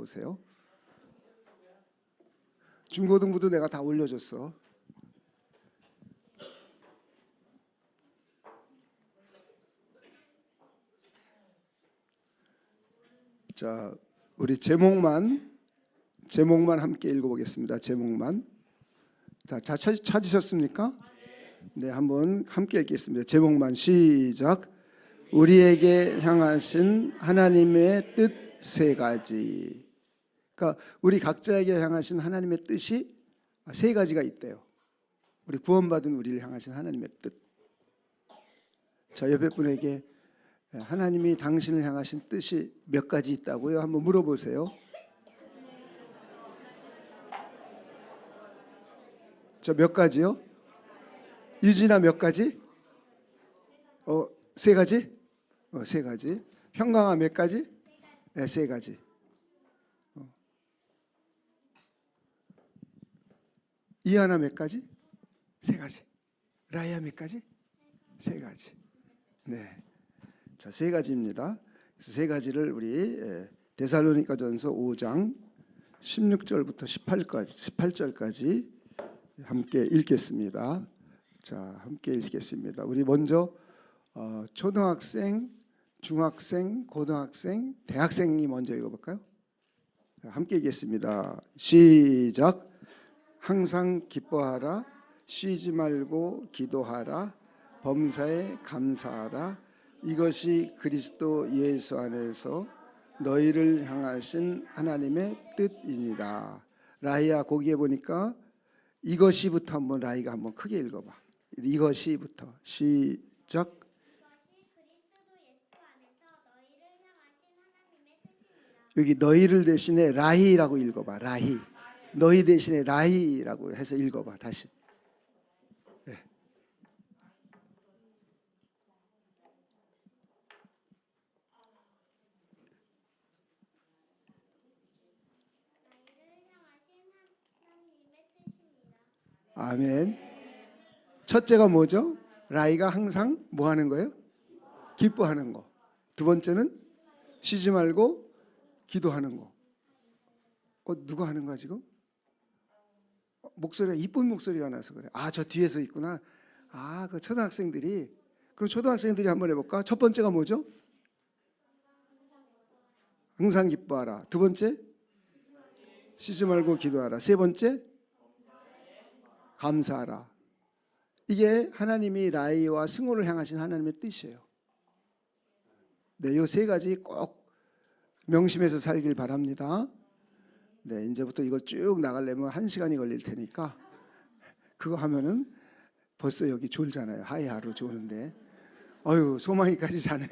보세요. 중고등부도 내가 다 올려줬어. 자, 우리 제목만 함께 읽어보겠습니다. 제목만. 다 찾으셨습니까? 네, 한번 함께 읽겠습니다. 제목만 시작. 우리에게 향하신 하나님의 뜻 세 가지. 그러니까 우리 각자에게 향하신 하나님의 뜻이 세 가지가 있대요. 우리 구원받은 우리를 향하신 하나님의 뜻. 자, 옆에 분에게 하나님이 당신을 향하신 뜻이 몇 가지 있다고요? 한번 물어보세요. 저 몇 가지요? 유진아 몇 가지? 세 가지? 세 가지. 평강아 몇 가지? 네, 세 가지. 이하나 몇 가지? 세 가지. 라이아 몇 가지? 세 가지. 네. 자, 세 가지입니다. 그래서 세 가지를 우리 데살로니가전서 5장 16절부터 18절까지 함께 읽겠습니다. 자, 함께 읽겠습니다. 우리 먼저 초등학생, 중학생, 고등학생, 대학생이 먼저 읽어볼까요? 함께 읽겠습니다. 시작. 항상 기뻐하라, 쉬지 말고 기도하라, 범사에 감사하라. 이것이 그리스도 예수 안에서 너희를 향하신 하나님의 뜻이니라. 라이아 거기에 보니까 이것이부터 한번 라이가 한번 크게 읽어봐. 이것이부터 시작. 여기 너희를 대신에 라히라고 읽어봐. 라히. 너희 대신에 라히라고 해서 읽어봐. 다시. 네. 아멘. 첫째가 뭐죠? 라이가 항상 뭐 하는 거예요? 기뻐하는 거. 두 번째는 쉬지 말고 기도하는 거. 누가 하는 거야 지금? 목소리가 이쁜 목소리가 나서 그래. 저 뒤에서 있구나. 그 초등학생들이. 그럼 초등학생들이 한번 해볼까? 첫 번째가 뭐죠? 항상 기뻐하라. 두 번째? 쉬지 말고 기도하라. 세 번째? 감사하라. 이게 하나님이 라이와 승호를 향하신 하나님의 뜻이에요. 네, 이 세 가지 꼭 명심해서 살길 바랍니다. 네, 이제부터 이걸 쭉 나가려면 1시간이 걸릴 테니까 그거 하면은 벌써 여기 졸잖아요. 하루 조는데. 소망이까지 자네.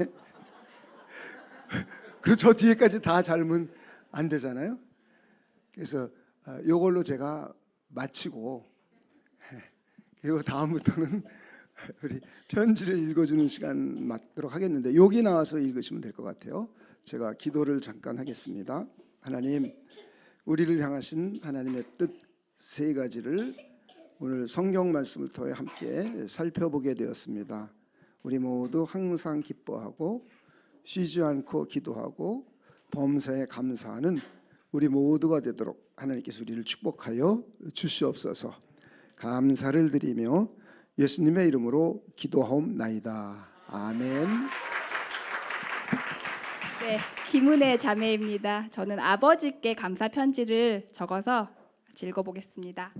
그리고 저 뒤에까지 다 잘면 안 되잖아요. 그래서 요걸로 제가 마치고 그리고 다음부터는 우리 편지를 읽어주는 시간 맞도록 하겠는데 여기 나와서 읽으시면 될 것 같아요. 제가 기도를 잠깐 하겠습니다. 하나님, 우리를 향하신 하나님의 뜻 세 가지를 오늘 성경 말씀을 통해 함께 살펴보게 되었습니다. 우리 모두 항상 기뻐하고 쉬지 않고 기도하고 범사에 감사하는 우리 모두가 되도록 하나님께서 우리를 축복하여 주시옵소서. 감사를 드리며 예수님의 이름으로 기도하옵나이다. 아멘. 네, 김은혜 자매입니다. 저는 아버지께 감사 편지를 적어서 읽어보겠습니다.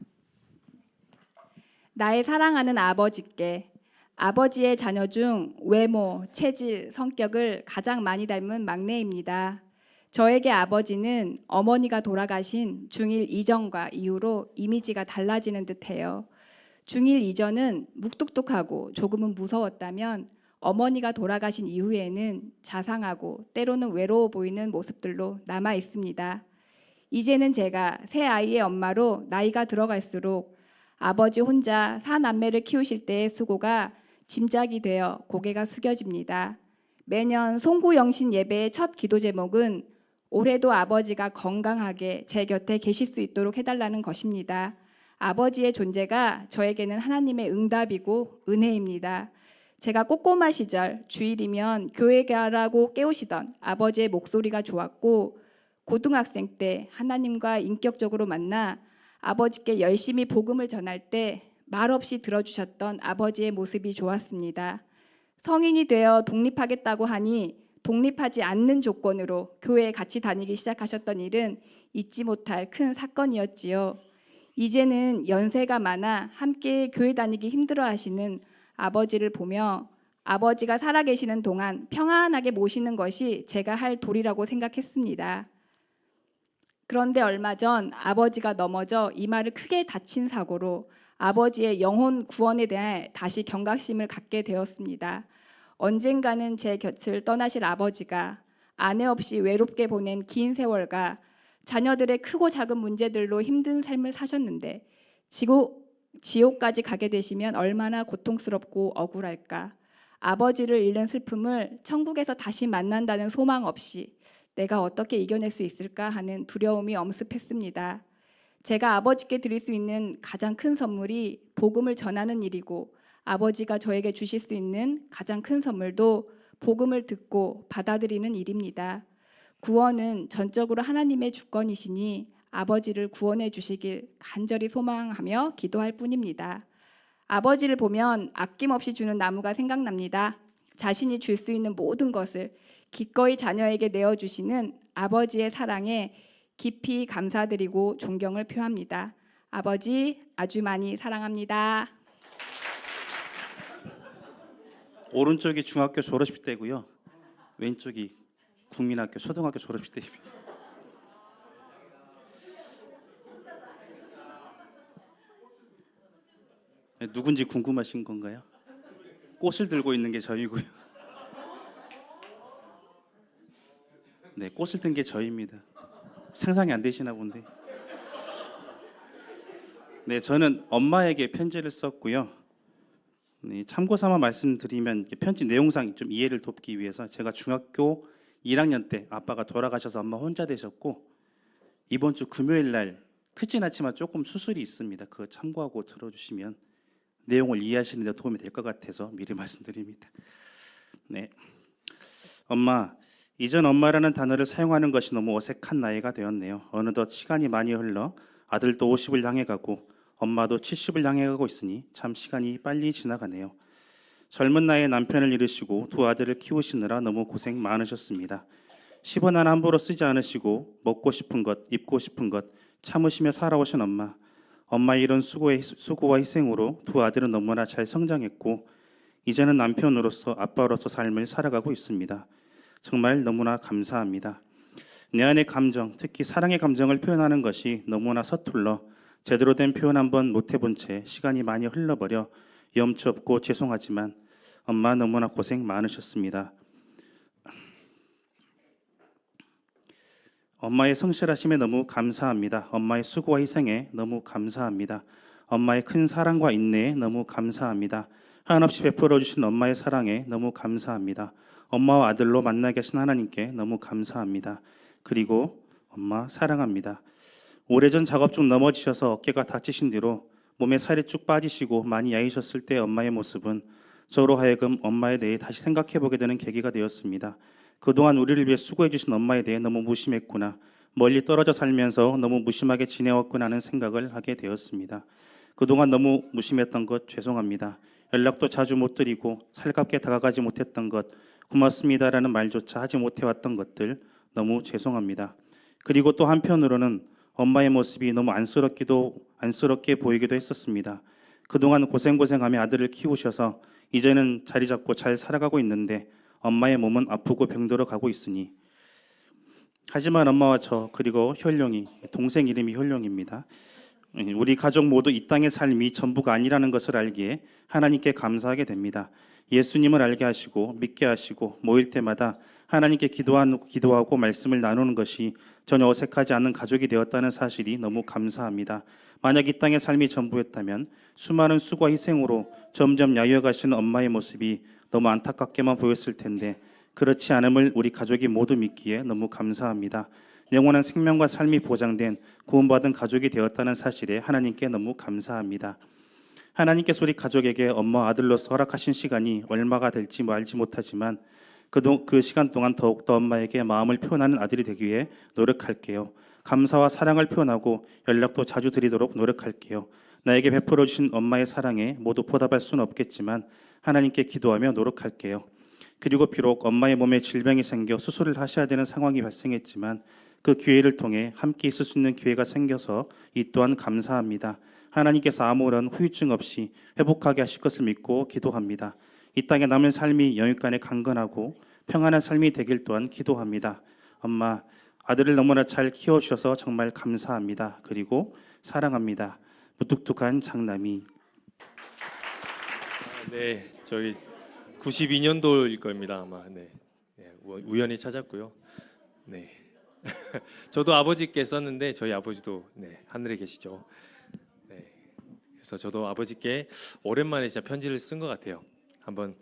나의 사랑하는 아버지께, 아버지의 자녀 중 외모, 체질, 성격을 가장 많이 닮은 막내입니다. 저에게 아버지는 어머니가 돌아가신 중1 이전과 이후로 이미지가 달라지는 듯해요. 중1 이전은 묵뚝뚝하고 조금은 무서웠다면 어머니가 돌아가신 이후에는 자상하고 때로는 외로워 보이는 모습들로 남아 있습니다. 이제는 제가 새 아이의 엄마로 나이가 들어갈수록 아버지 혼자 사남매를 키우실 때의 수고가 짐작이 되어 고개가 숙여집니다. 매년 송구영신 예배의 첫 기도 제목은 올해도 아버지가 건강하게 제 곁에 계실 수 있도록 해달라는 것입니다. 아버지의 존재가 저에게는 하나님의 응답이고 은혜입니다. 제가 꼬꼬마 시절 주일이면 교회 가라고 깨우시던 아버지의 목소리가 좋았고 고등학생 때 하나님과 인격적으로 만나 아버지께 열심히 복음을 전할 때 말없이 들어주셨던 아버지의 모습이 좋았습니다. 성인이 되어 독립하겠다고 하니 독립하지 않는 조건으로 교회에 같이 다니기 시작하셨던 일은 잊지 못할 큰 사건이었지요. 이제는 연세가 많아 함께 교회 다니기 힘들어하시는 아버지를 보며 아버지가 살아계시는 동안 평안하게 모시는 것이 제가 할 도리라고 생각했습니다. 그런데 얼마 전 아버지가 넘어져 이마를 크게 다친 사고로 아버지의 영혼 구원에 대해 다시 경각심을 갖게 되었습니다. 언젠가는 제 곁을 떠나실 아버지가 아내 없이 외롭게 보낸 긴 세월과 자녀들의 크고 작은 문제들로 힘든 삶을 사셨는데 지옥까지 가게 되시면 얼마나 고통스럽고 억울할까. 아버지를 잃는 슬픔을 천국에서 다시 만난다는 소망 없이 내가 어떻게 이겨낼 수 있을까 하는 두려움이 엄습했습니다. 제가 아버지께 드릴 수 있는 가장 큰 선물이 복음을 전하는 일이고 아버지가 저에게 주실 수 있는 가장 큰 선물도 복음을 듣고 받아들이는 일입니다. 구원은 전적으로 하나님의 주권이시니 아버지를 구원해 주시길 간절히 소망하며 기도할 뿐입니다. 아버지를 보면 아낌없이 주는 나무가 생각납니다. 자신이 줄 수 있는 모든 것을 기꺼이 자녀에게 내어주시는 아버지의 사랑에 깊이 감사드리고 존경을 표합니다. 아버지 아주 많이 사랑합니다. 오른쪽이 중학교 졸업식 때고요. 왼쪽이 국민학교 초등학교 졸업식 때입니다. 누군지 궁금하신 건가요? 꽃을 들고 있는 게 저이고요. 네, 꽃을 든 게 저입니다. 상상이 안 되시나 본데. 네, 저는 엄마에게 편지를 썼고요. 네, 참고삼아 말씀드리면 편지 내용상 좀 이해를 돕기 위해서 제가 중학교 1학년 때 아빠가 돌아가셔서 엄마 혼자 되셨고 이번 주 금요일 날 크진 않지만 조금 수술이 있습니다. 그거 참고하고 들어주시면 내용을 이해하시는 데 도움이 될 것 같아서 미리 말씀드립니다. 네, 엄마, 이전 엄마라는 단어를 사용하는 것이 너무 어색한 나이가 되었네요. 어느덧 시간이 많이 흘러 아들도 50을 향해 가고 엄마도 70을 향해 가고 있으니 참 시간이 빨리 지나가네요. 젊은 나이에 남편을 잃으시고 두 아들을 키우시느라 너무 고생 많으셨습니다. 10원 하나 함부로 쓰지 않으시고 먹고 싶은 것, 입고 싶은 것 참으시며 살아오신 엄마. 엄마의 이런 수고와 희생으로 두 아들은 너무나 잘 성장했고 이제는 남편으로서 아빠로서 삶을 살아가고 있습니다. 정말 너무나 감사합니다. 내 안의 감정, 특히 사랑의 감정을 표현하는 것이 너무나 서툴러 제대로 된 표현 한번 못 해본 채 시간이 많이 흘러버려 염치 없고 죄송하지만 엄마 너무나 고생 많으셨습니다. 엄마의 성실하심에 너무 감사합니다. 엄마의 수고와 희생에 너무 감사합니다. 엄마의 큰 사랑과 인내에 너무 감사합니다. 한없이 베풀어 주신 엄마의 사랑에 너무 감사합니다. 엄마와 아들로 만나게 하신 하나님께 너무 감사합니다. 그리고 엄마 사랑합니다. 오래전 작업 중 넘어지셔서 어깨가 다치신 뒤로 몸에 살이 쭉 빠지시고 많이 야위셨을 때 엄마의 모습은 저로 하여금 엄마에 대해 다시 생각해보게 되는 계기가 되었습니다. 그동안 우리를 위해 수고해 주신 엄마에 대해 너무 무심했구나, 멀리 떨어져 살면서 너무 무심하게 지내왔구나 하는 생각을 하게 되었습니다. 그동안 너무 무심했던 것 죄송합니다. 연락도 자주 못 드리고 살갑게 다가가지 못했던 것, 고맙습니다라는 말조차 하지 못해왔던 것들 너무 죄송합니다. 그리고 또 한편으로는 엄마의 모습이 너무 안쓰럽게 보이기도 했었습니다. 그동안 고생하며 아들을 키우셔서 이제는 자리 잡고 잘 살아가고 있는데 엄마의 몸은 아프고 병들어 가고 있으니, 하지만 엄마와 저 그리고 혈룡이, 동생 이름이 혈룡입니다. 우리 가족 모두 이 땅의 삶이 전부가 아니라는 것을 알기에 하나님께 감사하게 됩니다. 예수님을 알게 하시고 믿게 하시고 모일 때마다 하나님께 기도하고 말씀을 나누는 것이 전혀 어색하지 않은 가족이 되었다는 사실이 너무 감사합니다. 만약 이 땅의 삶이 전부였다면 수많은 수고와 희생으로 점점 야유어가시는 엄마의 모습이 너무 안타깝게만 보였을 텐데 그렇지 않음을 우리 가족이 모두 믿기에 너무 감사합니다. 영원한 생명과 삶이 보장된 구원받은 가족이 되었다는 사실에 하나님께 너무 감사합니다. 하나님께서 우리 가족에게 엄마 아들로서 허락하신 시간이 얼마가 될지 알지 못하지만 그 시간 동안 더욱더 엄마에게 마음을 표현하는 아들이 되기 위해 노력할게요. 감사와 사랑을 표현하고 연락도 자주 드리도록 노력할게요. 나에게 베풀어 주신 엄마의 사랑에 모두 보답할 수는 없겠지만 하나님께 기도하며 노력할게요. 그리고 비록 엄마의 몸에 질병이 생겨 수술을 하셔야 되는 상황이 발생했지만 그 기회를 통해 함께 있을 수 있는 기회가 생겨서 이 또한 감사합니다. 하나님께서 아무런 후유증 없이 회복하게 하실 것을 믿고 기도합니다. 이 땅에 남은 삶이 영육간에 강건하고 평안한 삶이 되길 또한 기도합니다. 엄마, 아들을 너무나 잘 키워주셔서 정말 감사합니다. 그리고 사랑합니다. 무뚝뚝한 장남이. 네, 저희 92년도일 겁니다 아마. 네, 우연히 찾았고요. 네, 저도 아버지께 썼는데 저희 아버지도 하늘에 계시죠. 네, 그래서 저도 아버지께 오랜만에 진짜 편지를 쓴 것 같아요. 한번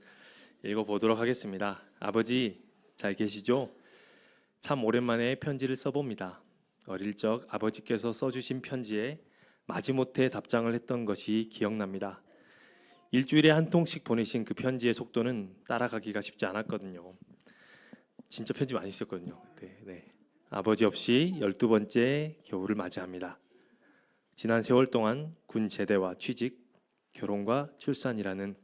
읽어보도록 하겠습니다. 아버지 잘 계시죠? 참 오랜만에 편지를 써봅니다. 어릴 적 아버지께서 써주신 편지에 마지못해 답장을 했던 것이 기억납니다. 일주일에 한 통씩 보내신 그 편지의 속도는 따라가기가 쉽지 않았거든요. 진짜 편지 많이 썼거든요. 네. 아버지 없이 12번째 겨울을 맞이합니다. 지난 세월 동안 군 제대와 취직, 결혼과 출산이라는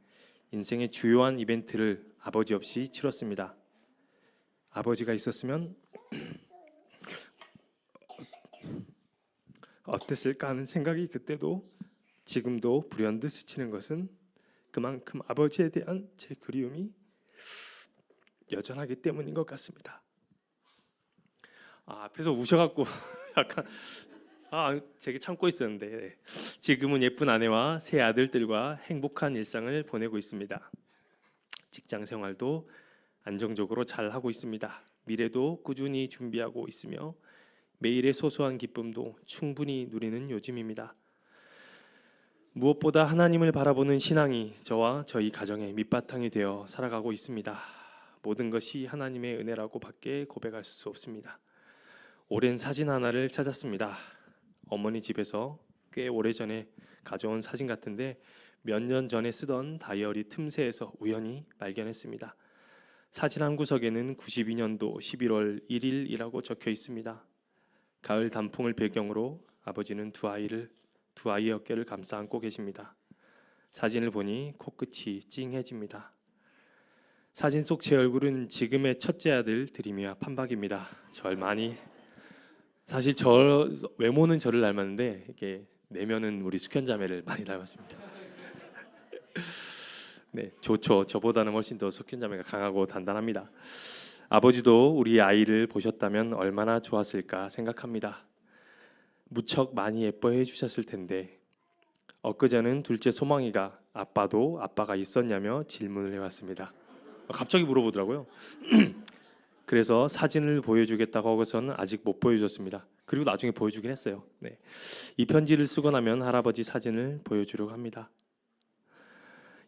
인생의 주요한 이벤트를 아버지 없이 치렀습니다. 아버지가 있었으면 어땠을까 하는 생각이 그때도 지금도 불현듯 스치는 것은 그만큼 아버지에 대한 제 그리움이 여전하기 때문인 것 같습니다. 앞에서 우셔갖고 약간 제게 참고 있었는데 지금은 예쁜 아내와 세 아들들과 행복한 일상을 보내고 있습니다. 직장 생활도 안정적으로 잘 하고 있습니다. 미래도 꾸준히 준비하고 있으며 매일의 소소한 기쁨도 충분히 누리는 요즘입니다. 무엇보다 하나님을 바라보는 신앙이 저와 저희 가정의 밑바탕이 되어 살아가고 있습니다. 모든 것이 하나님의 은혜라고 밖에 고백할 수 없습니다. 오랜 사진 하나를 찾았습니다. 어머니 집에서 꽤 오래전에 가져온 사진 같은데 몇 년 전에 쓰던 다이어리 틈새에서 우연히 발견했습니다. 사진 한 구석에는 92년도 11월 1일이라고 적혀 있습니다. 가을 단풍을 배경으로 아버지는 두 아이의 어깨를 감싸 안고 계십니다. 사진을 보니 코끝이 찡해집니다. 사진 속 제 얼굴은 지금의 첫째 아들 드림이와 판박입니다. 사실 외모는 저를 닮았는데 이게 내면은 우리 숙현자매를 많이 닮았습니다. 네, 좋죠. 저보다는 훨씬 더 숙현자매가 강하고 단단합니다. 아버지도 우리 아이를 보셨다면 얼마나 좋았을까 생각합니다. 무척 많이 예뻐해 주셨을 텐데 엊그제는 둘째 소망이가 아빠도 아빠가 있었냐며 질문을 해왔습니다. 갑자기 물어보더라고요. 그래서 사진을 보여주겠다고 하고서는 아직 못 보여줬습니다. 그리고 나중에 보여주긴 했어요. 네. 이 편지를 쓰고 나면 할아버지 사진을 보여주려고 합니다.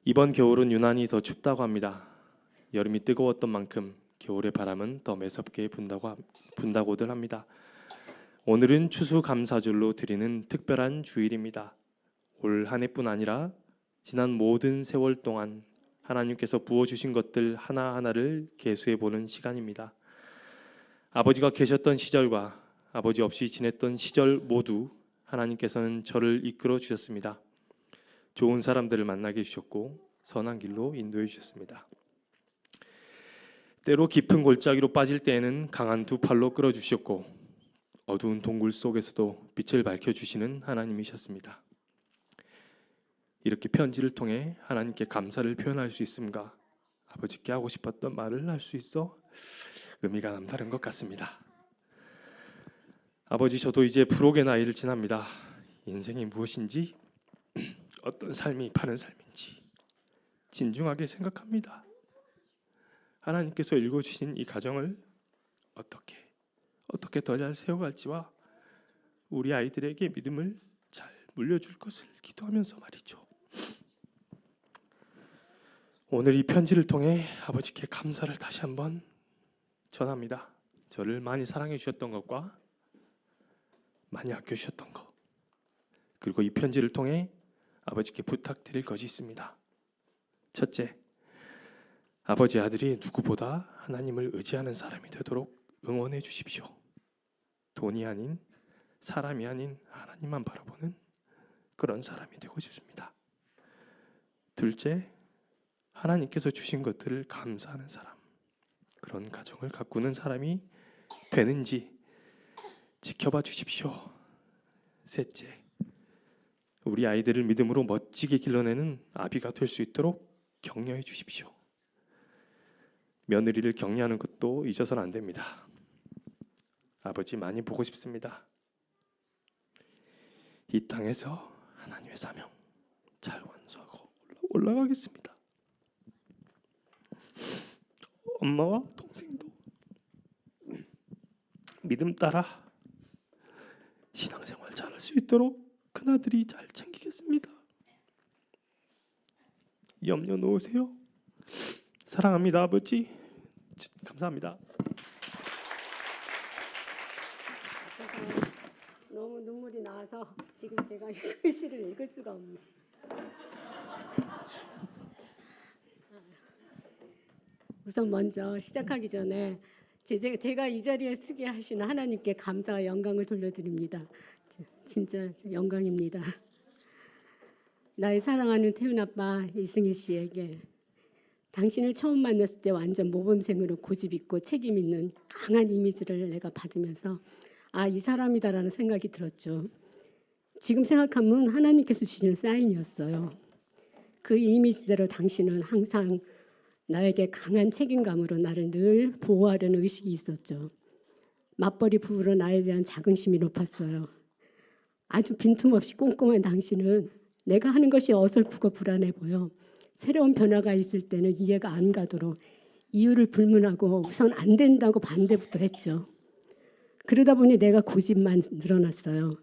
이번 겨울은 유난히 더 춥다고 합니다. 여름이 뜨거웠던 만큼 겨울의 바람은 더 매섭게 분다고들 합니다. 오늘은 추수감사절로 드리는 특별한 주일입니다. 올 한 해뿐 아니라 지난 모든 세월 동안 하나님께서 부어주신 것들 하나하나를 계수해보는 시간입니다. 아버지가 계셨던 시절과 아버지 없이 지냈던 시절 모두 하나님께서는 저를 이끌어 주셨습니다. 좋은 사람들을 만나게 해주셨고 선한 길로 인도해 주셨습니다. 때로 깊은 골짜기로 빠질 때에는 강한 두 팔로 끌어주셨고 어두운 동굴 속에서도 빛을 밝혀주시는 하나님이셨습니다. 이렇게 편지를 통해 하나님께 감사를 표현할 수 있음과 아버지께 하고 싶었던 말을 할 수 있어 의미가 남다른 것 같습니다. 아버지, 저도 이제 불혹의 나이를 지납니다. 인생이 무엇인지 어떤 삶이 바른 삶인지 진중하게 생각합니다. 하나님께서 읽어주신 이 가정을 어떻게 더 잘 세워갈지와 우리 아이들에게 믿음을 잘 물려줄 것을 기도하면서 말이죠. 오늘 이 편지를 통해 아버지께 감사를 다시 한번 전합니다. 저를 많이 사랑해 주셨던 것과 많이 아껴 주셨던 것, 그리고 이 편지를 통해 아버지께 부탁드릴 것이 있습니다. 첫째, 아버지 아들이 누구보다 하나님을 의지하는 사람이 되도록 응원해 주십시오. 돈이 아닌, 사람이 아닌 하나님만 바라보는 그런 사람이 되고 싶습니다. 둘째, 하나님께서 주신 것들을 감사하는 사람, 그런 가정을 가꾸는 사람이 되는지 지켜봐 주십시오. 셋째, 우리 아이들을 믿음으로 멋지게 길러내는 아비가 될 수 있도록 격려해 주십시오. 며느리를 격려하는 것도 잊어서는 안 됩니다. 아버지 많이 보고 싶습니다. 이 땅에서 하나님의 사명 잘 완수하고 올라가겠습니다. 엄마와 동생도 믿음 따라 신앙생활 잘할 수 있도록 큰아들이 잘 챙기겠습니다. 염려 놓으세요. 사랑합니다, 아버지. 감사합니다. 너무 눈물이 나와서 지금 제가 이 글씨를 읽을 수가 없네요. 우선 먼저 시작하기 전에 제가 이 자리에 서게 하시는 하나님께 감사와 영광을 돌려드립니다. 진짜 영광입니다. 나의 사랑하는 태훈 아빠 이승일 씨에게 당신을 처음 만났을 때 완전 모범생으로 고집 있고 책임 있는 강한 이미지를 내가 받으면서 아, 이 사람이다라는 생각이 들었죠. 지금 생각하면 하나님께서 주시는 사인이었어요. 그 이미지대로 당신은 항상 나에게 강한 책임감으로 나를 늘 보호하려는 의식이 있었죠. 맞벌이 부부로 나에 대한 자긍심이 높았어요. 아주 빈틈없이 꼼꼼한 당신은 내가 하는 것이 어설프고 불안해 보여 새로운 변화가 있을 때는 이해가 안 가도록 이유를 불문하고 우선 안 된다고 반대부터 했죠. 그러다 보니 내가 고집만 늘어났어요.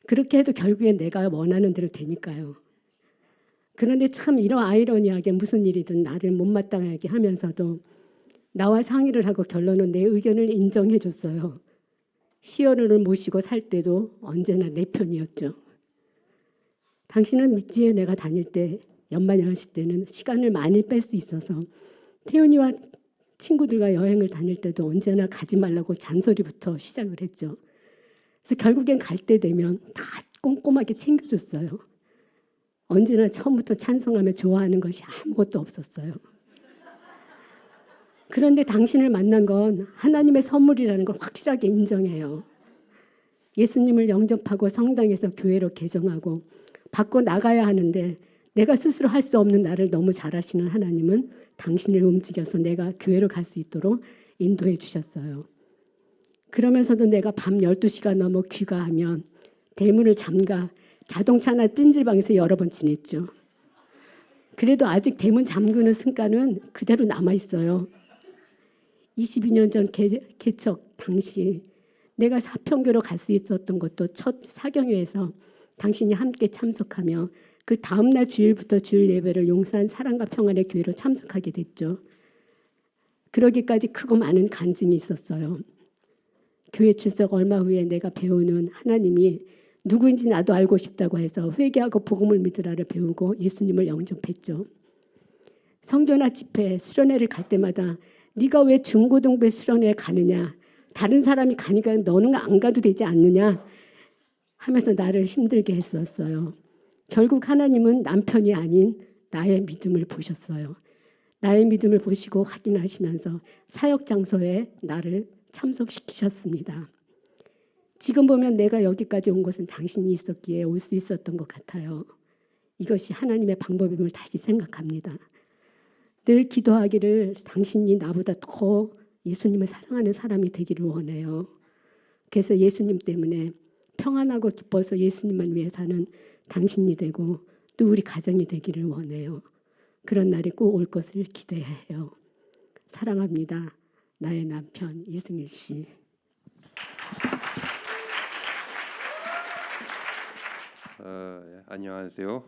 그렇게 해도 결국엔 내가 원하는 대로 되니까요. 그런데 참 이런 아이러니하게 무슨 일이든 나를 못마땅하게 하면서도 나와 상의를 하고 결론은 내 의견을 인정해 줬어요. 시어른을 모시고 살 때도 언제나 내 편이었죠. 당신은 미지에 내가 다닐 때 연말연시 때는 시간을 많이 뺄 수 있어서 태훈이와 친구들과 여행을 다닐 때도 언제나 가지 말라고 잔소리부터 시작을 했죠. 그래서 결국엔 갈 때 되면 다 꼼꼼하게 챙겨줬어요. 언제나 처음부터 찬성하며 좋아하는 것이 아무것도 없었어요. 그런데 당신을 만난 건 하나님의 선물이라는 걸 확실하게 인정해요. 예수님을 영접하고 성당에서 교회로 개종하고 밖으로 나가야 하는데 내가 스스로 할 수 없는 나를 너무 잘 아시는 하나님은 당신을 움직여서 내가 교회로 갈 수 있도록 인도해 주셨어요. 그러면서도 내가 밤 12시가 넘어 귀가하면 대문을 잠가 자동차나 찜질방에서 여러 번 지냈죠. 그래도 아직 대문 잠그는 습관은 그대로 남아있어요. 22년 전 개척 당시 내가 사평교로 갈 수 있었던 것도 첫 사경회에서 당신이 함께 참석하며 그 다음날 주일부터 주일 예배를 용산 사랑과 평안의 교회로 참석하게 됐죠. 그러기까지 크고 많은 간증이 있었어요. 교회 출석 얼마 후에 내가 배우는 하나님이 누구인지 나도 알고 싶다고 해서 회개하고 복음을 믿으라를 배우고 예수님을 영접했죠. 성교나 집회, 수련회를 갈 때마다 네가 왜 중고등부에 수련회에 가느냐, 다른 사람이 가니까 너는 안 가도 되지 않느냐 하면서 나를 힘들게 했었어요. 결국 하나님은 남편이 아닌 나의 믿음을 보셨어요. 나의 믿음을 보시고 확인하시면서 사역 장소에 나를 참석시키셨습니다. 지금 보면 내가 여기까지 온 것은 당신이 있었기에 올 수 있었던 것 같아요. 이것이 하나님의 방법임을 다시 생각합니다. 늘 기도하기를 당신이 나보다 더 예수님을 사랑하는 사람이 되기를 원해요. 그래서 예수님 때문에 평안하고 기뻐서 예수님만 위해 사는 당신이 되고 또 우리 가정이 되기를 원해요. 그런 날이 꼭 올 것을 기대해요. 사랑합니다. 나의 남편 이승일 씨. 안녕하세요.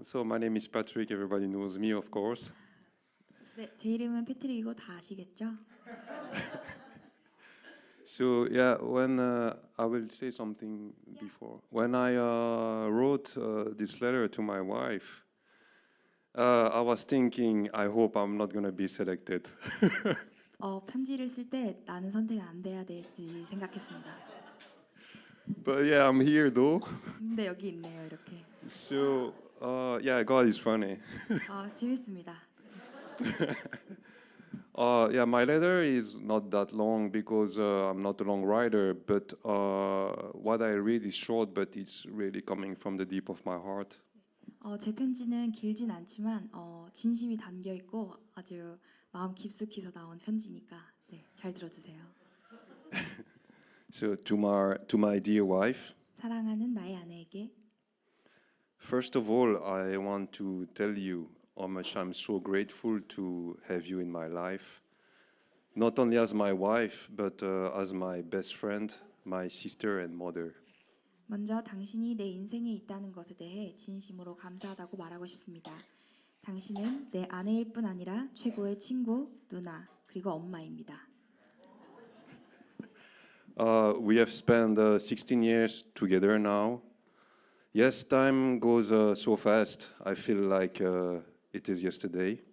So my name is Patrick. Everybody knows me, of course. 네, 제 이름은 패트릭이고 다 아시겠죠? So yeah, when I will say something before. When I wrote this letter to my wife, I was thinking, I hope I'm not gonna be selected. 편지를 쓸 때 나는 선택 안 돼야 되지 생각했습니다. But yeah, I'm here though. 근데 여기 있네요, 이렇게. So yeah, God is funny. 재밌습니다. Yeah, my letter is not that long because I'm not a long writer, but what I read is short, but it's really coming from the deep of my heart. 제 편지는 길진 않지만 진심이 담겨 있고 아주 마음 깊숙이서 나온 편지니까 잘 들어주세요. So to my dear wife, 사랑하는 나의 아내에게 first of all, I want to tell you how much I'm so grateful to have you in my life, not only as my wife, but as my best friend, my sister and mother. 먼저 당신이 내 인생에 있다는 것에 대해 진심으로 감사하다고 말하고 싶습니다. 당신은 내 아내일 뿐 아니라 최고의 친구, 누나, 그리고 엄마입니다. We have spent 16 years together now. Yes, time goes so fast. I feel like it is yesterday.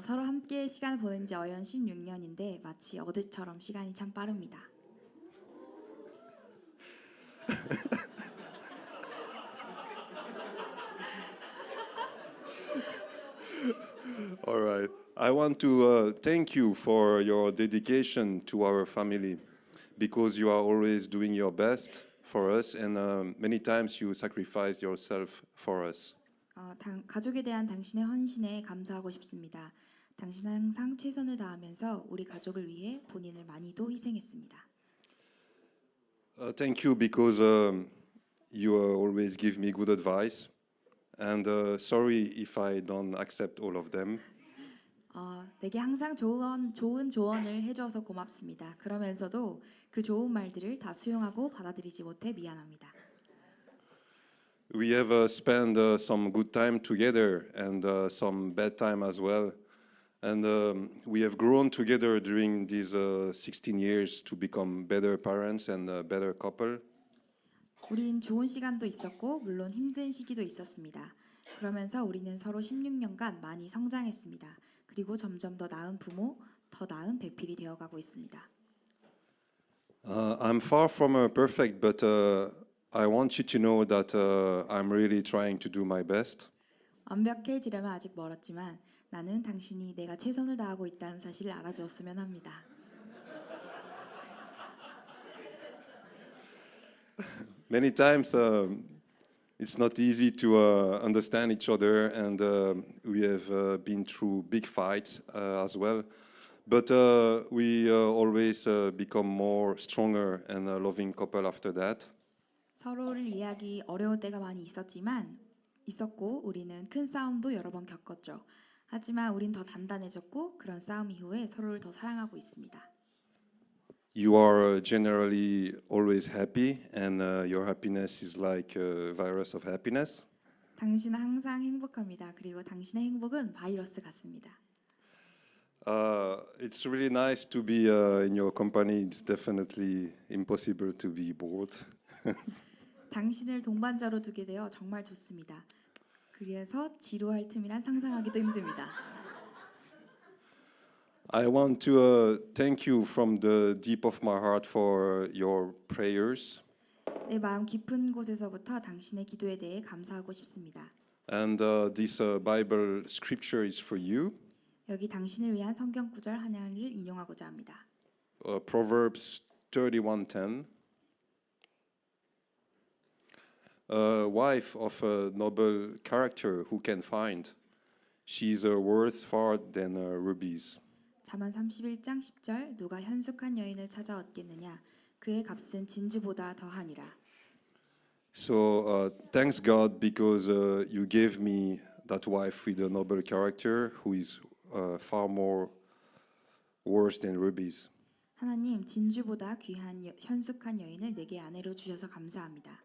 서로 함께 시간을 보낸 지 어연 16년인데 마치 어제처럼 시간이 참 빠릅니다. All right. I want to thank you for your dedication to our family because you are always doing your best for us and many times you sacrifice yourself for us. 가족에 대한 당신의 헌신에 감사하고 싶습니다. 당신은 항상 최선을 다하면서 우리 가족을 위해 본인을 많이도 희생했습니다. Thank you because you always give me good advice and sorry if I don't accept all of them. 내게 항상 좋은 조언을 해줘서 고맙습니다. 그러면서도 그 좋은 말들을 다 수용하고 받아들이지 못해 미안합니다. We have spent some good time together and some bad time as well. And we have grown together during these 16 years to become better parents and a better couple. 우린 좋은 시간도 있었고 물론 힘든 시기도 있었습니다. 그러면서 우리는 서로 16년간 많이 성장했습니다. 그리고 점점 더 나은 부모, 더 나은 배필이 되어가고 있습니다. I'm far from perfect, but I want you to know that I'm really trying to do my best. 완벽해지려면 아직 멀었지만 나는 당신이 내가 최선을 다하고 있다는 사실을 알아주었으면 합니다. Many times it's not easy to understand each other, and we have been through big fights as well. But we always become more stronger and a loving couple after that. 서로를 이해하기 어려운 때가 많이 있었고 우리는 큰 싸움도 여러 번 겪었죠. 하지만 우린 더 단단해졌고 그런 싸움 이후에 서로를 더 사랑하고 있습니다. You are generally always happy, and your happiness is like a virus of happiness. 당신은 항상 행복합니다. 그리고 당신의 행복은 바이러스 같습니다. It's really nice to be in your company. It's definitely impossible to be bored. 당신을 동반자로 두게 되어 정말 좋습니다. 그래서 지루할 틈이란 상상하기도 힘듭니다. I want to thank you from the deep of my heart for your prayers. 내 마음 깊은 곳에서부터 당신의 기도에 대해 감사하고 싶습니다. And this Bible scripture is for you. 여기 당신을 위한 성경 구절 하나를 인용하고자 합니다. Proverbs 31:10. A wife of a noble character who can find? She's worth far than rubies. 잠언 31장 10절 누가 현숙한 여인을 찾아 얻겠느냐 그의 값은 진주보다 더하니라. So thanks God because you gave me that wife with a noble character who is far more worse than rubies. 하나님 진주보다 귀한 현숙한 여인을 내게 아내로 주셔서 감사합니다.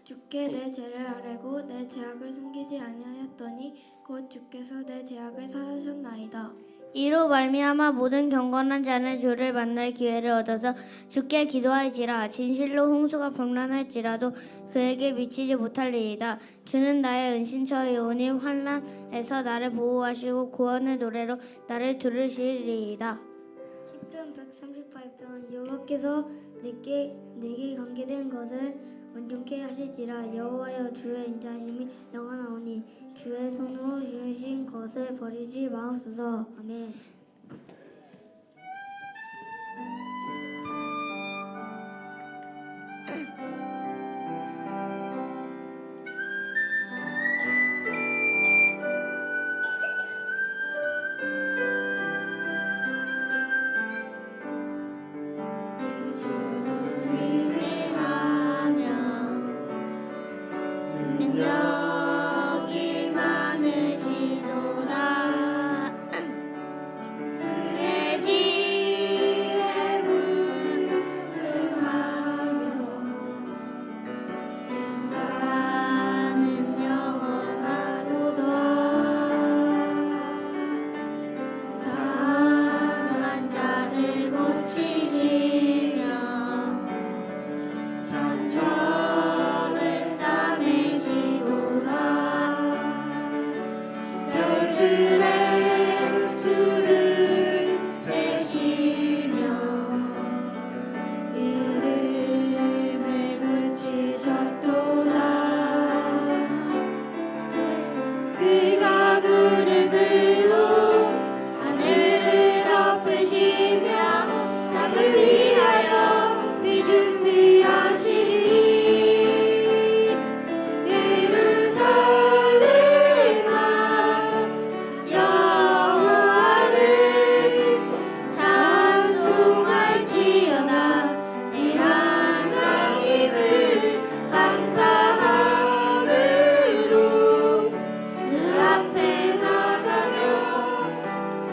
주께 내 죄를 아뢰고 내 죄악을 숨기지 아니하였더니 곧 주께서 내 죄악을 사하셨나이다. 이로 말미암아 모든 경건한 자는 주를 만날 기회를 얻어서 주께 기도할지라. 진실로 홍수가 범람할지라도 그에게 미치지 못할리이다. 주는 나의 은신처이오니 환난에서 나를 보호하시고 구원의 노래로 나를 들으시리이다. 시편 138편 여호와께서 내게 관계된 것을 온전케 하실지라. 여호와여 주의 인자하심이 영원하오니 주의 손으로 지으신 것을 버리지 마옵소서. 아멘. 주를 위대하며 능력이 많으시도다. 그의 지혜는 흥하며 인자는 영원하도다. 상한 자들 고치시며 상처를 싸매시도다. 별들의 수를 세시며 이름을 붙이셨도다. 그가 구름으로 하늘을 덮으시며 땅을 위하여 준비하시니 예루살렘아 여호와를 찬송할지어다. 내 하나님을 감사함으로 그 앞에 나가며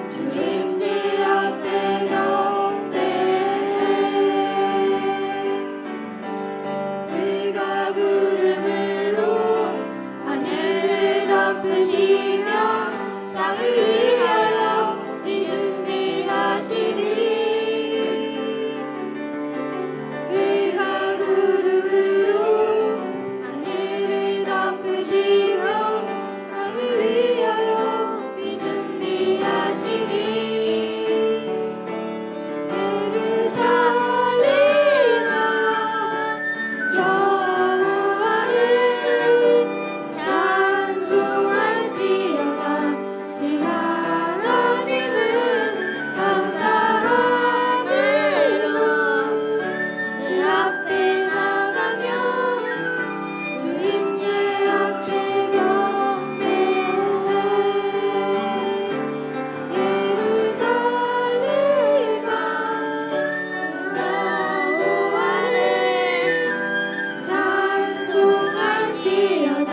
주님들 앞에 경배해. 그가 구름으로 하늘을 덮으시며 땅을 위하여 준비하시니 그가 구름으로 하늘을 덮으시며 땅을 위하여 준비하시니 예루살렘아 여호와를 찬송할지어다. 내 하나님은 감사함으로 그 앞에 나가며 주님의 앞에 경배해. 예루살렘아 여호와를 찬송할지어다.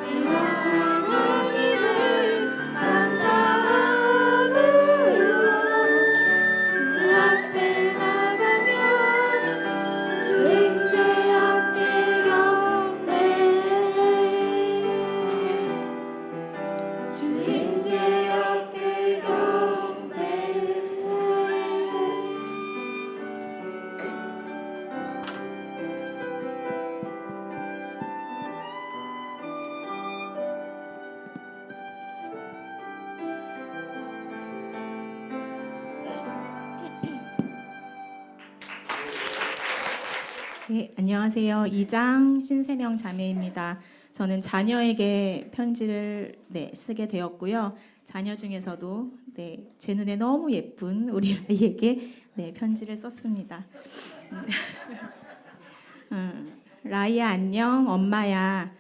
내 하나님을 감사함으로 그 앞에 나가며 주님들 앞에 경배해. 주님들 앞에 경배해. 네, 안녕하세요. 이장 신세명 자매입니다. 저는 자녀에게 편지를 쓰게 되었고요. 자녀 중에서도 제 눈에 너무 예쁜 우리 라이에게 편지를 썼습니다. 라이야 안녕, 엄마야.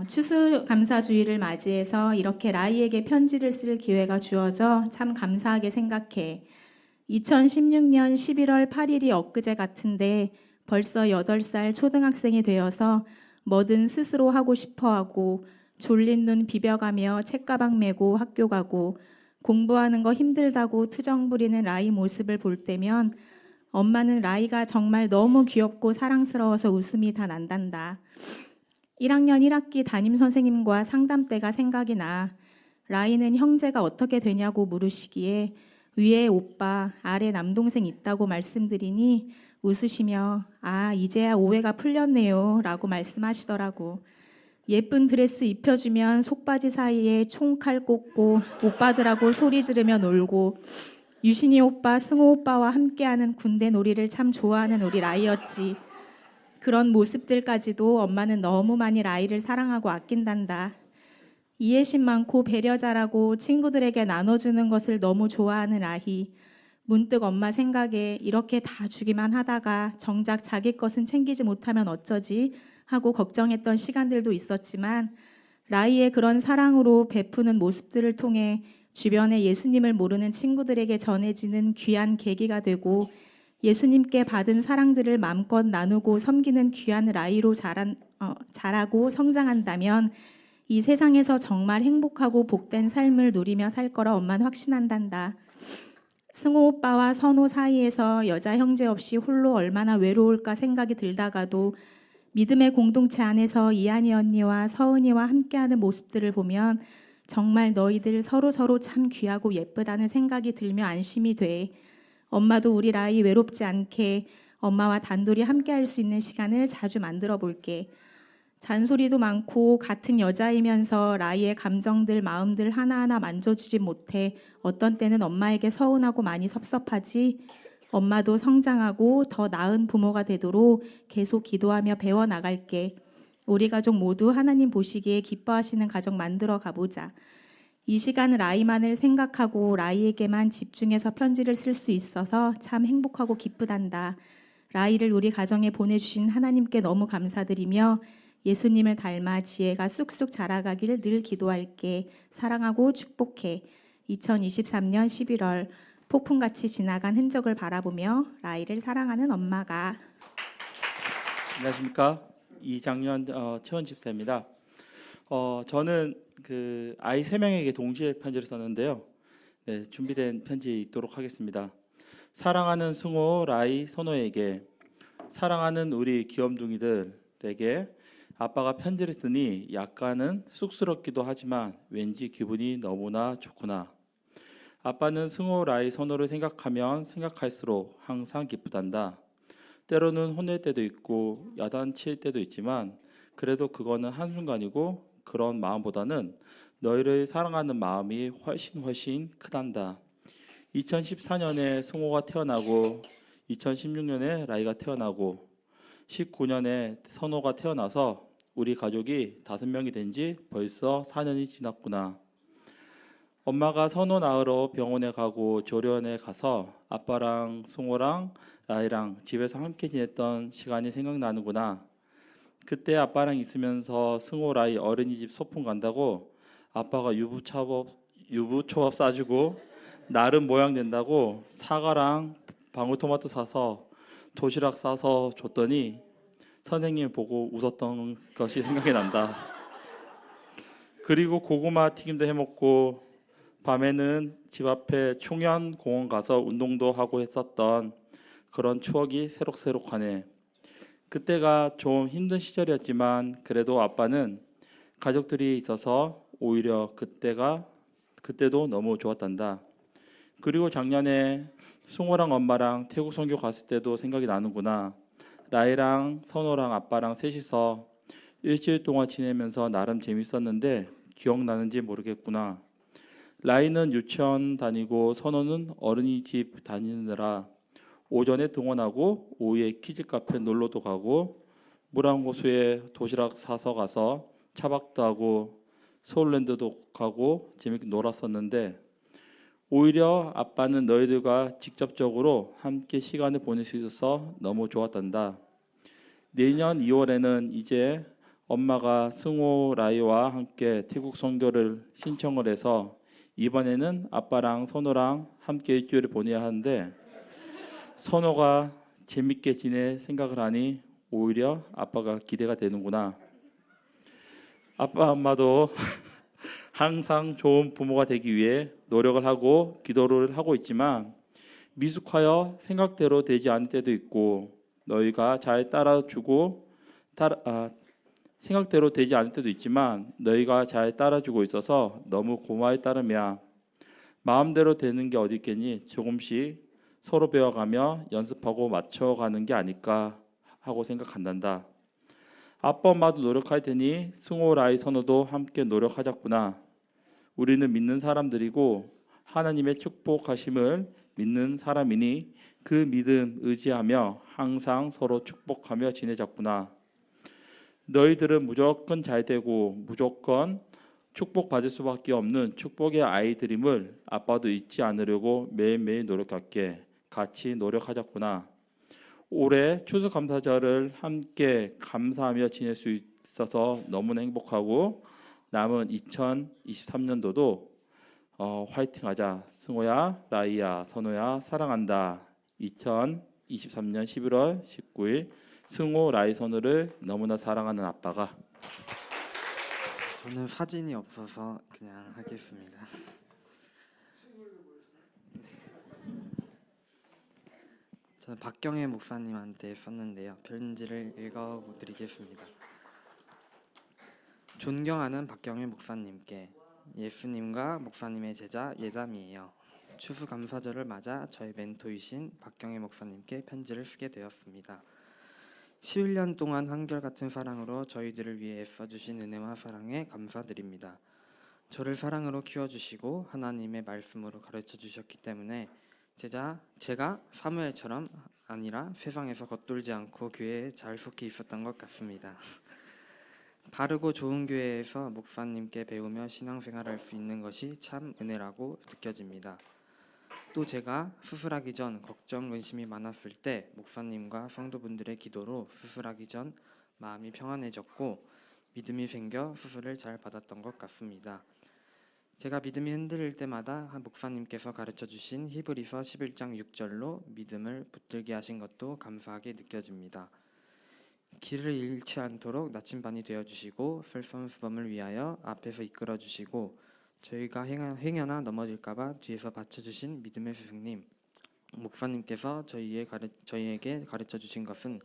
추수감사주의를 맞이해서 이렇게 라이에게 편지를 쓸 기회가 주어져 참 감사하게 생각해. 2016년 11월 8일이 엊그제 같은데 벌써 8살 초등학생이 되어서 뭐든 스스로 하고 싶어하고 졸린 눈 비벼가며 책가방 메고 학교 가고 공부하는 거 힘들다고 투정 부리는 라이 모습을 볼 때면 엄마는 라이가 정말 너무 귀엽고 사랑스러워서 웃음이 다 난단다. 1학년 1학기 담임 선생님과 상담 때가 생각이 나. 라이는 형제가 어떻게 되냐고 물으시기에 위에 오빠, 아래 남동생 있다고 말씀드리니 웃으시며 아, 이제야 오해가 풀렸네요 라고 말씀하시더라고. 예쁜 드레스 입혀주면 속바지 사이에 총칼 꽂고 오빠들하고 소리 지르며 놀고 유신이 오빠, 승호 오빠와 함께하는 군대 놀이를 참 좋아하는 우리 라이였지. 그런 모습들까지도 엄마는 너무 많이 라이를 사랑하고 아낀단다. 이해심 많고 배려 잘하고 친구들에게 나눠주는 것을 너무 좋아하는 라이. 문득 엄마 생각에 이렇게 다 주기만 하다가 정작 자기 것은 챙기지 못하면 어쩌지 하고 걱정했던 시간들도 있었지만 라이의 그런 사랑으로 베푸는 모습들을 통해 주변에 예수님을 모르는 친구들에게 전해지는 귀한 계기가 되고 예수님께 받은 사랑들을 마음껏 나누고 섬기는 귀한 라이로 자라고 성장한다면 이 세상에서 정말 행복하고 복된 삶을 누리며 살 거라 엄마는 확신한단다. 승호 오빠와 선호 사이에서 여자 형제 없이 홀로 얼마나 외로울까 생각이 들다가도 믿음의 공동체 안에서 이한이 언니와 서은이와 함께하는 모습들을 보면 정말 너희들 서로 참 귀하고 예쁘다는 생각이 들며 안심이 돼. 엄마도 우리 라이 외롭지 않게 엄마와 단둘이 함께할 수 있는 시간을 자주 만들어 볼게. 잔소리도 많고 같은 여자이면서 라이의 감정들, 마음들 하나하나 만져주지 못해 어떤 때는 엄마에게 서운하고 많이 섭섭하지. 엄마도 성장하고 더 나은 부모가 되도록 계속 기도하며 배워나갈게. 우리 가족 모두 하나님 보시기에 기뻐하시는 가족 만들어 가보자. 이 시간 라이만을 생각하고 라이에게만 집중해서 편지를 쓸 수 있어서 참 행복하고 기쁘단다. 라이를 우리 가정에 보내주신 하나님께 너무 감사드리며 예수님을 닮아 지혜가 쑥쑥 자라가기를 늘 기도할게. 사랑하고 축복해. 2023년 11월 폭풍같이 지나간 흔적을 바라보며 라이를 사랑하는 엄마가. 안녕하십니까. 이장년 최원 집사입니다. 저는 아이 3명에게 동시에 편지를 썼는데요. 네, 준비된 편지 읽도록 하겠습니다. 사랑하는 승호, 라이, 선호에게, 사랑하는 우리 귀염둥이들에게 아빠가 편지를 쓰니 약간은 쑥스럽기도 하지만 왠지 기분이 너무나 좋구나. 아빠는 승호, 라이, 선호를 생각하면 생각할수록 항상 기쁘단다. 때로는 혼낼 때도 있고 야단칠 때도 있지만 그래도 그거는 한순간이고 그런 마음보다는 너희를 사랑하는 마음이 훨씬 크단다. 2014년에 승호가 태어나고 2016년에 라이가 태어나고 19년에 선호가 태어나서 우리 가족이 5명이 된 지 벌써 4년이 지났구나. 엄마가 선호 낳으러 병원에 가고 조련에 가서 아빠랑 승호랑 라이랑 집에서 함께 지냈던 시간이 생각나는구나. 그때 아빠랑 있으면서 승호, 라이 어린이집 소풍 간다고 아빠가 유부초밥 싸주고 나름 모양 낸다고 사과랑 방울토마토 사서 도시락 싸서 줬더니 선생님 보고 웃었던 것이 생각이 난다. 그리고 고구마 튀김도 해먹고 밤에는 집 앞에 총연 공원 가서 운동도 하고 했었던 그런 추억이 새록새록하네. 그때가 좀 힘든 시절이었지만 그래도 아빠는 가족들이 있어서 오히려 그때도 너무 좋았단다. 그리고 작년에 승호랑 엄마랑 태국 선교 갔을 때도 생각이 나는구나. 라이랑 선호랑 아빠랑 셋이서 일주일 동안 지내면서 나름 재밌었는데 기억나는지 모르겠구나. 라이는 유치원 다니고 선호는 어린이집 다니느라 오전에 등원하고 오후에 키즈카페 놀러도 가고 무랑호수에 도시락 사서 가서 차박도 하고 서울랜드도 가고 재밌게 놀았었는데 오히려 아빠는 너희들과 직접적으로 함께 시간을 보낼 수 있어서 너무 좋았단다. 내년 2월에는 이제 엄마가 승호, 라이와 함께 태국 선교를 신청을 해서 이번에는 아빠랑 선호랑 함께 일주일을 보내야 하는데 선호가 재밌게 지낼 생각을 하니 오히려 아빠가 기대가 되는구나. 아빠 엄마도 항상 좋은 부모가 되기 위해 노력을 하고 기도를 하고 있지만 미숙하여 생각대로 되지 않을 때도 있고 너희가 잘 생각대로 되지 않을 때도 있지만 너희가 잘 따라주고 있어서 너무 고마울 따름이야. 마음대로 되는 게 어디 있겠니? 조금씩 서로 배워가며 연습하고 맞춰가는 게 아닐까 하고 생각한단다. 아빠 엄마도 노력할 테니 승호 라이 선호도 함께 노력하자꾸나. 우리는 믿는 사람들이고 하나님의 축복하심을 믿는 사람이니 그 믿음 의지하며 항상 서로 축복하며 지내자꾸나. 너희들은 무조건 잘 되고 무조건 축복받을 수밖에 없는 축복의 아이들임을 아빠도 잊지 않으려고 매일매일 노력할게. 같이 노력하자꾸나. 올해 추수감사절을 함께 감사하며 지낼 수 있어서 너무나 행복하고 남은 2023년도도 화이팅하자. 승호야, 라이야, 선호야 사랑한다. 2023년 11월 19일 승호, 라이, 선호를 너무나 사랑하는 아빠가. 저는 사진이 없어서 그냥 하겠습니다. 저는 박경혜 목사님한테 썼는데요. 편지를 읽어드리겠습니다. 존경하는 박경혜 목사님께, 예수님과 목사님의 제자 예담이에요. 추수감사절을 맞아 저의 멘토이신 박경혜 목사님께 편지를 쓰게 되었습니다. 11년 동안 한결같은 사랑으로 저희들을 위해 애써주신 은혜와 사랑에 감사드립니다. 저를 사랑으로 키워주시고 하나님의 말씀으로 가르쳐주셨기 때문에 제가 사무엘처럼 아니라 세상에서 겉돌지 않고 교회에 잘 속해 있었던 것 같습니다. 바르고 좋은 교회에서 목사님께 배우며 신앙생활할 수 있는 것이 참 은혜라고 느껴집니다. 또 제가 수술하기 전 걱정, 의심이 많았을 때 목사님과 성도분들의 기도로 수술하기 전 마음이 평안해졌고 믿음이 생겨 수술을 잘 받았던 것 같습니다. 제가 믿음이 흔들릴 때마다 목사님께서 가르쳐주신 히브리서 11장 6절로 믿음을 붙들게 하신 것도 감사하게 느껴집니다. 길을 잃지 않도록 나침반이 되어주시고 솔선수범을 위하여 앞에서 이끌어주시고 저희가 행여나 넘어질까봐 뒤에서 받쳐주신 믿음의 스승님 목사님께서 저희에게 가르쳐주신 것은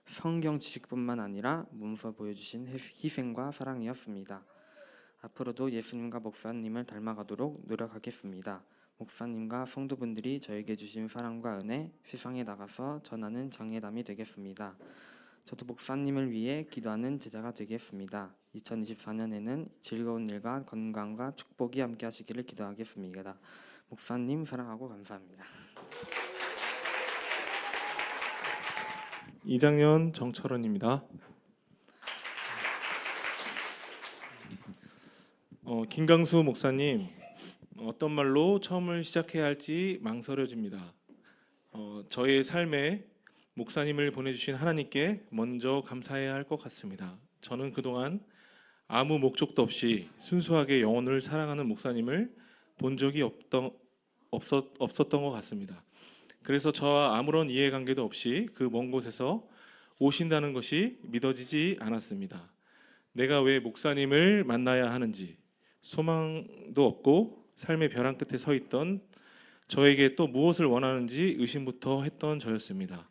성경 지식뿐만 아니라 몸소 보여주신 희생과 사랑이었습니다. 앞으로도 예수님과 목사님을 닮아가도록 노력하겠습니다. 목사님과 성도분들이 저에게 주신 사랑과 은혜 세상에 나가서 전하는 장예담이 되겠습니다. 저도 목사님을 위해 기도하는 제자가 되겠습니다. 2024년에는 즐거운 일과 건강과 축복이 함께 하시기를 기도하겠습니다. 목사님 사랑하고 감사합니다. 2학년 정철원입니다. 김강수 목사님, 어떤 말로 처음을 시작해야 할지 망설여집니다. 저의 삶에 목사님을 보내주신 하나님께 먼저 감사해야 할 것 같습니다. 저는 그동안 아무 목적도 없이 순수하게 영혼을 사랑하는 목사님을 본 적이 없었던 것 같습니다. 그래서 저와 아무런 이해관계도 없이 그 먼 곳에서 오신다는 것이 믿어지지 않았습니다. 내가 왜 목사님을 만나야 하는지, 소망도 없고 삶의 벼랑 끝에 서 있던 저에게 또 무엇을 원하는지 의심부터 했던 저였습니다.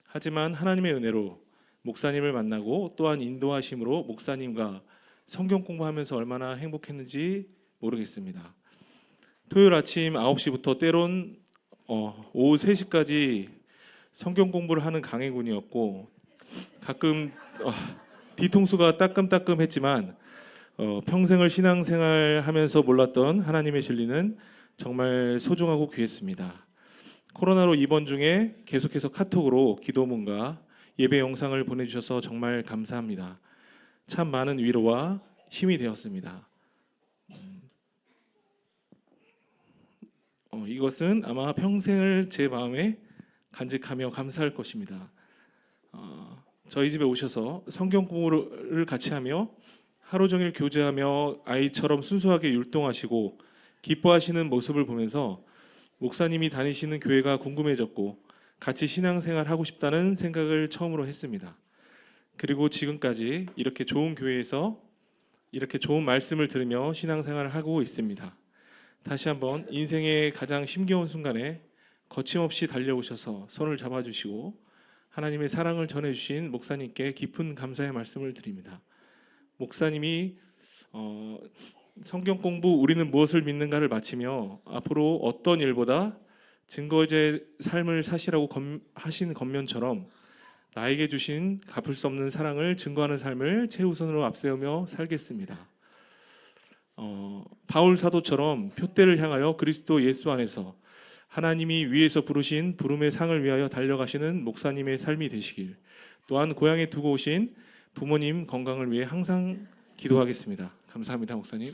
하지만 하나님의 은혜로 목사님을 만나고 또한 인도하심으로 목사님과 성경 공부하면서 얼마나 행복했는지 모르겠습니다. 토요일 아침 9시부터 때론 오후 3시까지 성경 공부를 하는 강해군이었고 가끔 뒤통수가 따끔따끔했지만 평생을 신앙생활하면서 몰랐던 하나님의 진리는 정말 소중하고 귀했습니다. 코로나로 입원 중에 계속해서 카톡으로 기도문과 예배 영상을 보내주셔서 정말 감사합니다. 참 많은 위로와 힘이 되었습니다. 이것은 아마 평생을 제 마음에 간직하며 감사할 것입니다. 저희 집에 오셔서 성경 공부를 같이 하며 하루 종일 교제하며 아이처럼 순수하게 율동하시고 기뻐하시는 모습을 보면서 목사님이 다니시는 교회가 궁금해졌고 같이 신앙생활 하고 싶다는 생각을 처음으로 했습니다. 그리고 지금까지 이렇게 좋은 교회에서 이렇게 좋은 말씀을 들으며 신앙생활을 하고 있습니다. 다시 한번 인생의 가장 힘겨운 순간에 거침없이 달려오셔서 손을 잡아주시고 하나님의 사랑을 전해주신 목사님께 깊은 감사의 말씀을 드립니다. 목사님이 성경 공부 우리는 무엇을 믿는가를 마치며 앞으로 어떤 일보다 증거의 삶을 사시라고 하신 겉면처럼 나에게 주신 갚을 수 없는 사랑을 증거하는 삶을 최우선으로 앞세우며 살겠습니다. 바울 사도처럼 표대를 향하여 그리스도 예수 안에서 하나님이 위에서 부르신 부름의 상을 위하여 달려가시는 목사님의 삶이 되시길, 또한 고향에 두고 오신 부모님 건강을 위해 항상 기도하겠습니다. 감사합니다, 목사님.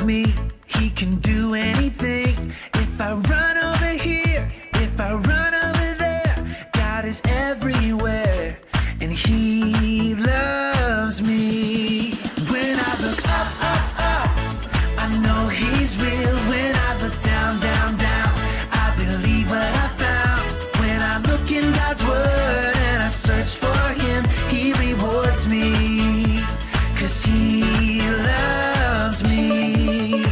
me, he can do anything. If I run over here, if I run over there, God is everywhere and he loves me. When I look up, up, up, I know he's real. When I look down, down, down, I believe what I found. When I look in God's word and I search for him, he rewards me, 'cause he loves me.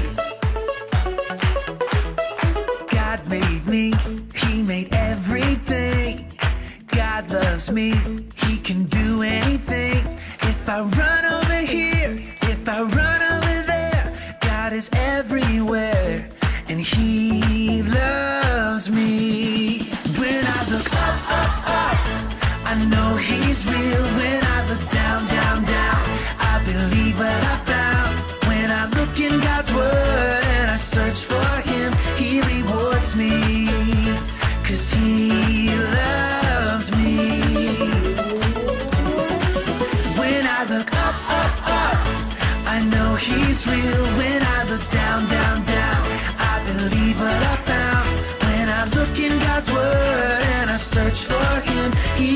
God made me, he made everything. God loves me, he can do anything. If I run over here, if I run over there, God is everywhere and he loves me. When I look up, up, up, I know he's real. When I look down, down, down, I believe what I found. When I look in God's word and I search for him, he rewards me, 'cause he loves me. When I look up, up, up, I know he's real. When I look down, down, down, I believe what I found. When I look in God's word and I search for him, he